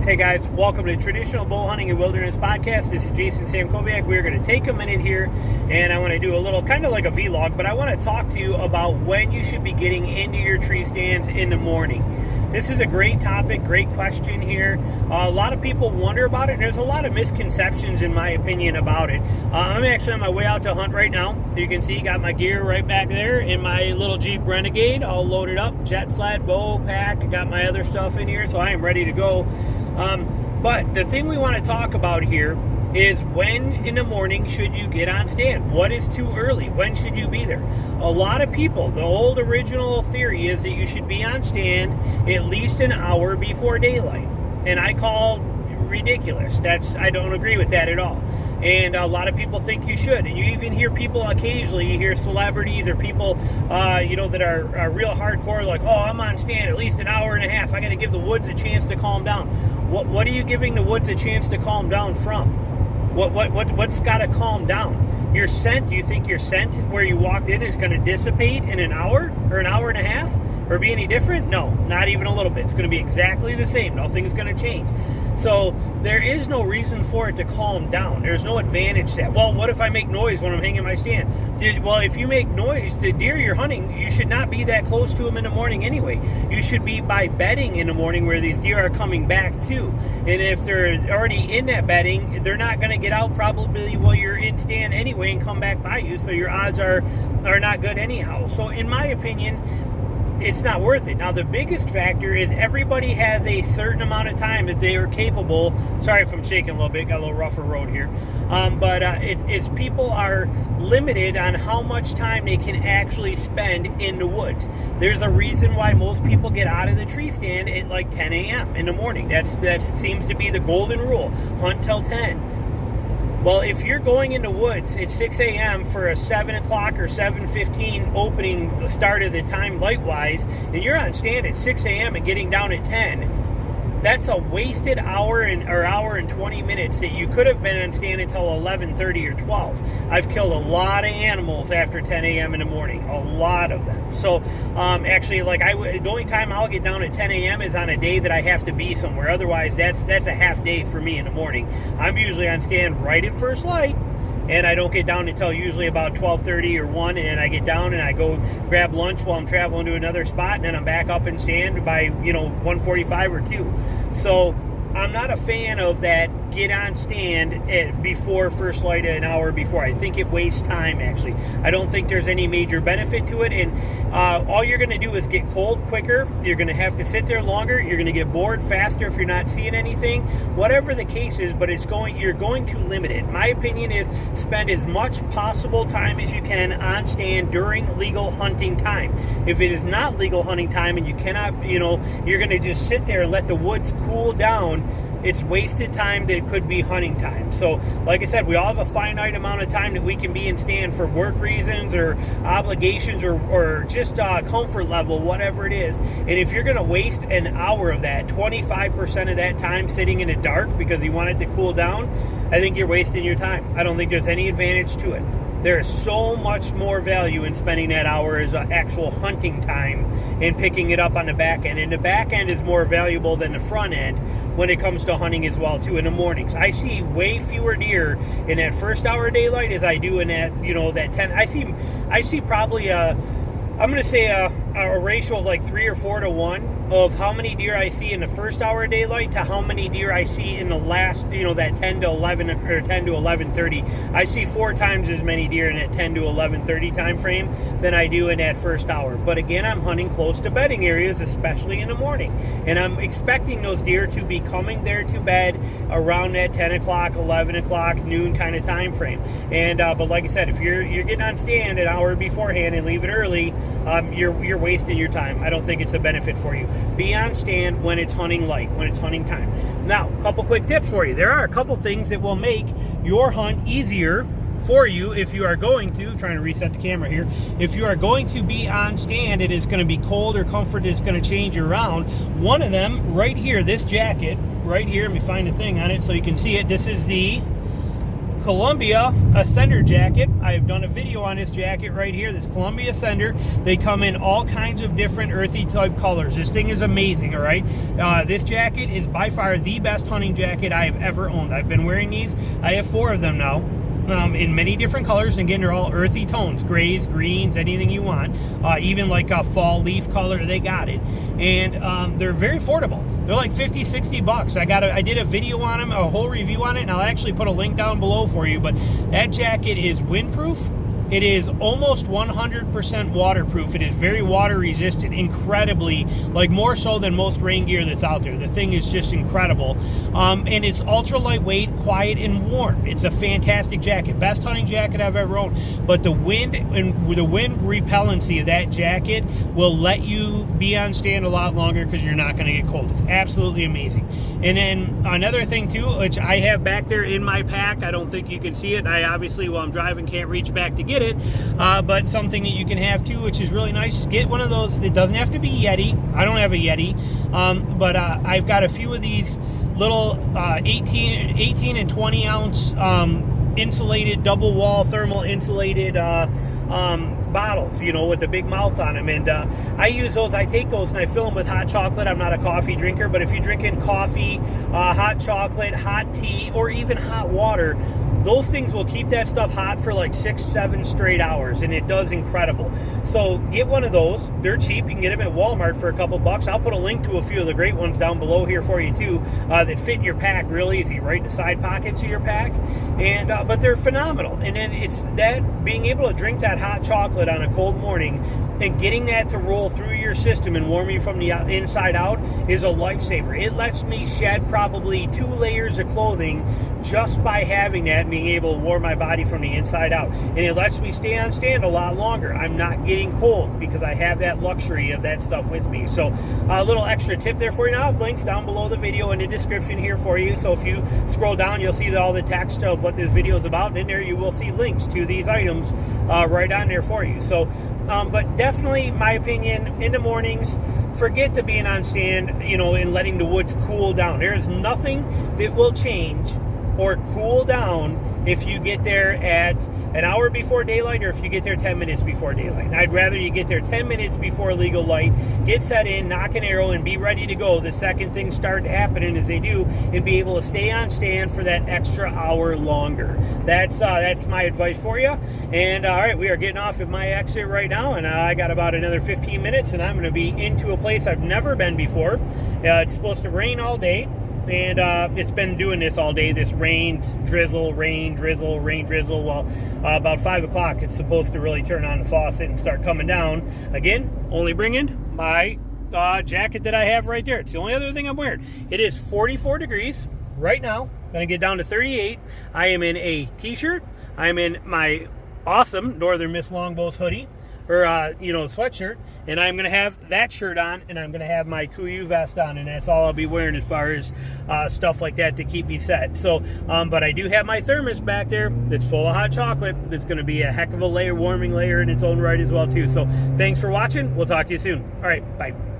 Hey guys, welcome to Traditional Bow Hunting and Wilderness Podcast. This is Jason Samkoviak. We're going to take a minute here and I want to do a little kind of like a vlog, but I want to talk to you about when you should be getting into your tree stands in the morning. This is a great topic, great question here. A lot of people wonder about it, and there's a lot of misconceptions in my opinion about it. I'm actually on my way out to hunt right now. You can see, got my gear right back there in my little Jeep Renegade, all loaded up, jet sled, bow, pack. I got my other stuff in here, so I am ready to go. But the thing we want to talk about here is when in the morning should you get on stand? What is too early? When should you be there? A lot of people, the old original theory is that you should be on stand at least an hour before daylight. And I call ridiculous. I don't agree with that at all. And a lot of people think you should. And you even hear people occasionally, you hear celebrities or people, that are real hardcore, like, oh, I'm on stand at least an hour and a half. I got to give the woods a chance to calm down. What are you giving the woods a chance to calm down from? What's got to calm down? Your scent, do you think your scent where you walked in is going to dissipate in an hour or an hour and a half or be any different? No, not even a little bit. It's going to be exactly the same. Nothing's going to change. So there is no reason for it to calm down. There's no advantage to that. Well, what if I make noise when I'm hanging my stand? Well, if you make noise to deer you're hunting, you should not be that close to them in the morning anyway. You should be by bedding in the morning where these deer are coming back to. And if they're already in that bedding, they're not going to get out probably while you're in stand anyway and come back by you. So your odds are not good anyhow. So in my opinion, it's not worth it. Now, the biggest factor is everybody has a certain amount of time that they are capable. Sorry if I'm shaking a little bit, got a little rougher road here. But it's people are limited on how much time they can actually spend in the woods. There's a reason why most people get out of the tree stand at like 10 a.m. in the morning. That seems to be the golden rule. Hunt till 10. Well, if you're going in the woods at 6 a.m. for a 7 o'clock or 7:15 opening, the start of the time light-wise, and you're on stand at 6 a.m. and getting down at 10, that's a wasted hour and 20 minutes that you could have been on stand until 11:30 or 12. I've killed a lot of animals after 10 a.m. in the morning, a lot of them. So actually, the only time I'll get down at 10 a.m. is on a day that I have to be somewhere. Otherwise, that's a half day for me in the morning. I'm usually on stand right at first light. And I don't get down until usually about 12:30 or 1, and I get down and I go grab lunch while I'm traveling to another spot, and then I'm back up and stand by 1:45 or 2. So I'm not a fan of that get on stand before first light an hour before. I think it wastes time, actually. I don't think there's any major benefit to it, and all you're going to do is get cold quicker. You're going to have to sit there longer. You're going to get bored faster if you're not seeing anything. Whatever the case is, but you're going to limit it. My opinion is spend as much possible time as you can on stand during legal hunting time. If it is not legal hunting time and you cannot, you're going to just sit there and let the woods cool down, it's wasted time that could be hunting time. So, like I said, we all have a finite amount of time that we can be in stand for work reasons or obligations or just comfort level, whatever it is. And if you're going to waste an hour of that, 25% of that time sitting in the dark because you want it to cool down, I think you're wasting your time. I don't think there's any advantage to it. There is so much more value in spending that hour as actual hunting time and picking it up on the back end. And the back end is more valuable than the front end when it comes to hunting as well, too, in the mornings. I see way fewer deer in that first hour of daylight as I do in that, that 10. I see probably I'm going to say a ratio of like 3 or 4 to 1 of how many deer I see in the first hour of daylight to how many deer I see in the last, that 10 to 11 or 10 to 11:30. I see 4 times as many deer in that 10 to 11:30 time frame than I do in that first hour. But again, I'm hunting close to bedding areas, especially in the morning. And I'm expecting those deer to be coming there to bed around that 10 o'clock, 11 o'clock, noon kind of time frame. And but like I said, if you're getting on stand an hour beforehand and leave it early, you're wasting your time. I don't think it's a benefit for you. Be on stand when it's hunting light, when it's hunting time. Now, a couple quick tips for you. There are a couple things that will make your hunt easier for you if you are going to, trying to reset the camera here, if you are going to be on stand and it's going to be cold or comforted, it's going to change around. One of them right here, this jacket right here, let me find the thing on it so you can see it. This is the Columbia Ascender jacket. I've done a video on this jacket right here, this Columbia Ascender. They come in all kinds of different earthy type colors. This thing is amazing, all right? This jacket is by far the best hunting jacket I have ever owned. I've been wearing these. I have 4 of them now. In many different colors, and again, they're all earthy tones, grays, greens, anything you want. Even like a fall leaf color, they got it. And they're very affordable. They're like 50, 60 bucks. I did a video on them, a whole review on it, and I'll actually put a link down below for you. But that jacket is windproof. It is almost 100% waterproof. It is very water resistant, incredibly, like more so than most rain gear that's out there. The thing is just incredible. And it's ultra lightweight, quiet, and warm. It's a fantastic jacket. Best hunting jacket I've ever owned. But the wind and the wind repellency of that jacket will let you be on stand a lot longer because you're not going to get cold. It's absolutely amazing. And then another thing too, which I have back there in my pack, I don't think you can see it. I obviously, while I'm driving, can't reach back to get it, but something that you can have too, which is really nice. Get one of those. It doesn't have to be Yeti. I don't have a Yeti, but I've got a few of these little 18 and 20 ounce insulated, double wall thermal insulated bottles, you know, with the big mouth on them. And I use those. I take those and I fill them with hot chocolate. I'm not a coffee drinker, but if you're drinking coffee, hot chocolate, hot tea, or even hot water, those things will keep that stuff hot for like 6-7 straight hours, and it does incredible. So get one of those. They're cheap. You can get them at Walmart for a couple bucks. I'll put a link to a few of the great ones down below here for you too, that fit in your pack real easy, right in the side pockets of your pack. And but they're phenomenal. And then it's that being able to drink that hot chocolate on a cold morning and getting that to roll through your system and warm you from the inside out is a lifesaver. It lets me shed probably 2 layers of clothing just by having that and being able to warm my body from the inside out. And it lets me stay on stand a lot longer. I'm not getting cold because I have that luxury of that stuff with me. So a little extra tip there for you. Now I have links down below the video in the description here for you. So if you scroll down, you'll see all the text of what this video is about. And in there you will see links to these items right on there for you. So but definitely, my opinion, in the mornings, forget to being on stand, you know, and letting the woods cool down. There is nothing that will change or cool down if you get there at an hour before daylight or if you get there 10 minutes before daylight. And I'd rather you get there 10 minutes before legal light, get set in, knock an arrow, and be ready to go the second things start happening as they do, and be able to stay on stand for that extra hour longer. That's my advice for you. And all right, we are getting off at my exit right now, and I got about another 15 minutes, and I'm going to be into a place I've never been before. It's supposed to rain all day. And it's been doing this all day, this rain, drizzle, rain, drizzle, rain, drizzle. Well, about 5 o'clock, it's supposed to really turn on the faucet and start coming down. Again, only bringing my jacket that I have right there. It's the only other thing I'm wearing. It is 44 degrees right now. Going to get down to 38. I am in a t-shirt. I'm in my awesome Northern Miss Longbow's hoodie, or sweatshirt, and I'm gonna have that shirt on, and I'm gonna have my Kuiu vest on, and that's all I'll be wearing as far as stuff like that to keep me set. So but I do have my thermos back there that's full of hot chocolate. That's gonna be a heck of a warming layer in its own right as well too. So thanks for watching. We'll talk to you soon. All right, bye.